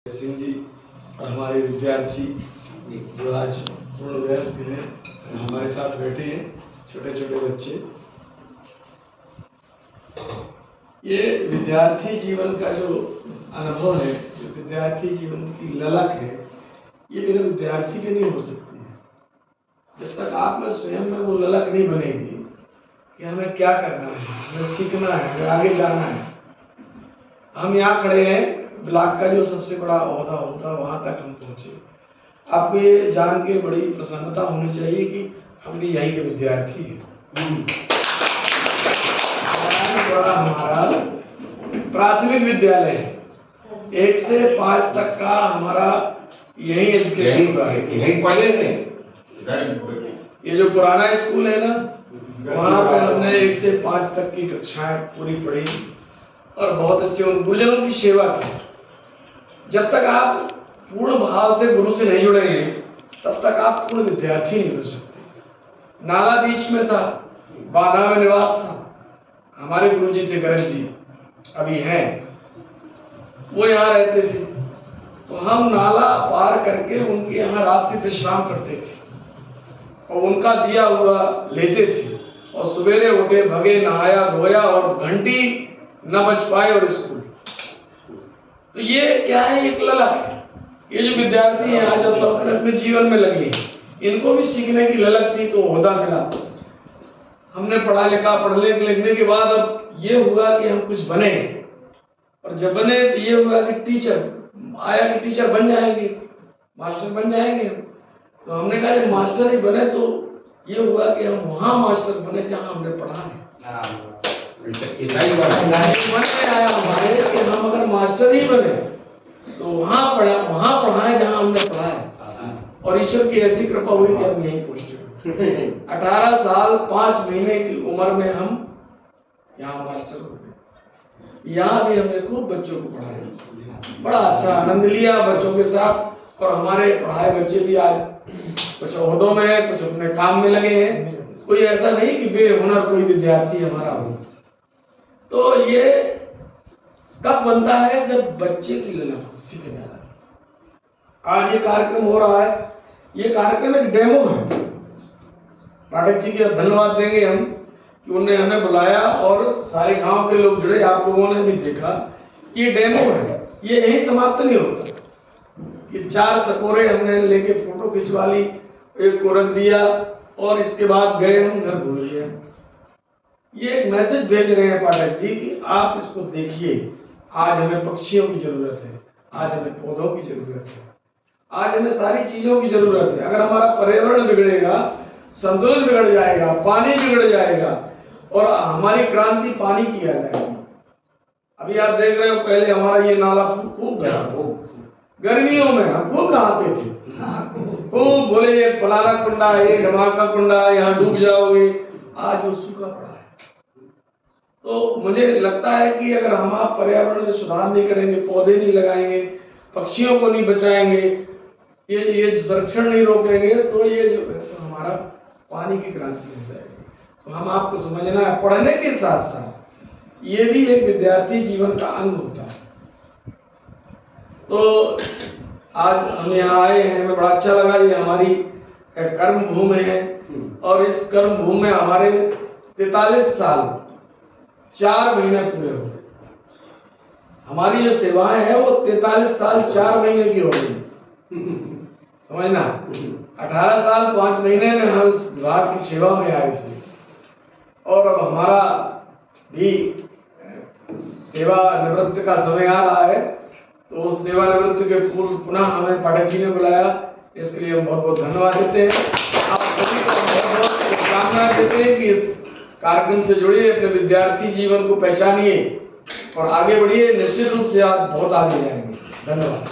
सिंह जी और हमारे विद्यार्थी जो आज पूर्ण वयस्क हैं हमारे साथ बैठे हैं, छोटे छोटे बच्चे। ये विद्यार्थी जीवन का जो अनुभव है, जो विद्यार्थी जीवन की ललक है, ये बिना विद्यार्थी के नहीं हो सकती है। जब तक आप में स्वयं में वो ललक नहीं बनेगी कि हमें क्या करना है, हमें सीखना है, हमें आगे जाना है। हम यहाँ खड़े हैं, ब्लॉक का जो सबसे बड़ा ओहदा होता है वहाँ तक हम पहुँचे। आपको ये जान के बड़ी प्रसन्नता होनी चाहिए कि हम भी यहीं के विद्यार्थी हैं। हमारा प्राथमिक विद्यालय है, 1 से 5 तक का हमारा यही एजुकेशन हुआ है। यही पढ़े थे। ये जो पुराना स्कूल है ना, वहाँ पे हमने 1 से 5 तक की कक्षाएं पूरी पढ़ी और बहुत अच्छे उन गुरुजनों की सेवा की। जब तक आप पूर्ण भाव से गुरु से नहीं जुड़ेंगे तब तक आप पूर्ण विद्यार्थी नहीं बन सकते। नाला बीच में था, बाधा में निवास था। हमारे गुरु जी थे गरज जी, अभी हैं, वो यहाँ रहते थे। तो हम नाला पार करके उनके यहाँ रात के विश्राम करते थे और उनका दिया हुआ लेते थे और सवेरे उठे, भगे, नहाया धोया और घंटी न बच पाए और स्कूल। तो ये क्या है, एक ललक है। ये जो विद्यार्थी हैं आज अब सब अपने जीवन में लगे, इनको भी सीखने की ललक थी तो ओहदा मिला। हमने पढ़ा लिखा, लिखने के बाद अब ये हुआ कि हम कुछ बने, और जब बने तो ये हुआ कि टीचर आया कि टीचर बन जाएंगे, मास्टर बन जाएंगे। तो हमने कहा जब मास्टर ही बने तो ये हुआ कि हम वहाँ मास्टर बने जहाँ हमने पढ़ा है। आया हमारे कि हम अगर मास्टर ही बने तो वहाँ पढ़ाएं जहाँ हमने पढ़ा है। और ईश्वर की ऐसी कृपा हुई कि हम यहीं पहुंचे। 18 साल 5 महीने की उम्र में हम यहाँ मास्टर हो गए। यहाँ भी हमने खूब बच्चों को पढ़ाया, बड़ा अच्छा आनंद लिया बच्चों के साथ। और हमारे पढ़ाए बच्चे भी आज कुछ ओहदों में है, कुछ अपने काम में लगे हैं। कोई ऐसा नहीं कि बेहुनर कोई विद्यार्थी हमारा हो। तो ये कब बनता है, जब बच्चे की ललक सीखने लगा। आज ये कार्यक्रम हो रहा है, ये कार्यक्रम एक डेमो है। पाठक जी के धन्यवाद देंगे हम कि उन्होंने हमें बुलाया और सारे गांव के लोग जुड़े। आप लोगों ने भी देखा, ये डेमो है, ये यही समाप्त नहीं होता कि 4 सकोरे हमने लेके फोटो खिंचवा ली, एक को रख दिया और इसके बाद गए हम घर भूल गए। ये एक मैसेज भेज रहे हैं पाठक जी कि आप इसको देखिए। आज हमें पक्षियों की जरूरत है, आज हमें पौधों की जरूरत है, आज हमें सारी चीजों की जरूरत है। अगर हमारा पर्यावरण बिगड़ेगा, संतुलन बिगड़ जाएगा, पानी बिगड़ जाएगा और हमारी क्रांति पानी की आ जाएगी। अभी आप देख रहे हो, पहले हमारा ये नाला खूब गर्मियों में हम खूब नहाते थे, खूब बोले ये फलाना कुंडा, ये ढमाका कुंडा, यहाँ डूब जाओगे। आज वो सूखा पड़ा है। तो मुझे लगता है कि अगर हम आप पर्यावरण में सुधार नहीं करेंगे, पौधे नहीं लगाएंगे, पक्षियों को नहीं बचाएंगे, ये संरक्षण नहीं रोकेंगे, तो ये जो तो हमारा पानी की क्रांति हो जाएगी। तो हम आपको समझना है, पढ़ने के साथ साथ ये भी एक विद्यार्थी जीवन का अंग होता है। तो आज हम यहाँ आए हैं, हमें बड़ा अच्छा लगा। ये हमारी कर्म भूमि है और इस कर्म भूमि में हमारे 43 साल 4 महीने पूरे हो गए। हमारी जो सेवाएं हैं वो 43 साल 4 महीने की हो गई। समझना, 18 साल 5 महीने में हम इस विभाग की सेवा में आए थे और अब हमारा भी सेवा निवृत्ति का समय आ रहा है। तो उस सेवा निवृत्ति के पूर्व पुनः हमें पाठक जी ने बुलाया, इसके लिए हम बहुत बहुत धन्यवाद देते हैं। आप सभी को बहुत बहुत शुभकामनाएं देते हैं कि इस कार्यक्रम से जुड़िए, अपने विद्यार्थी जीवन को पहचानिए और आगे बढ़िए। निश्चित रूप से आप बहुत आगे जाएंगे। धन्यवाद।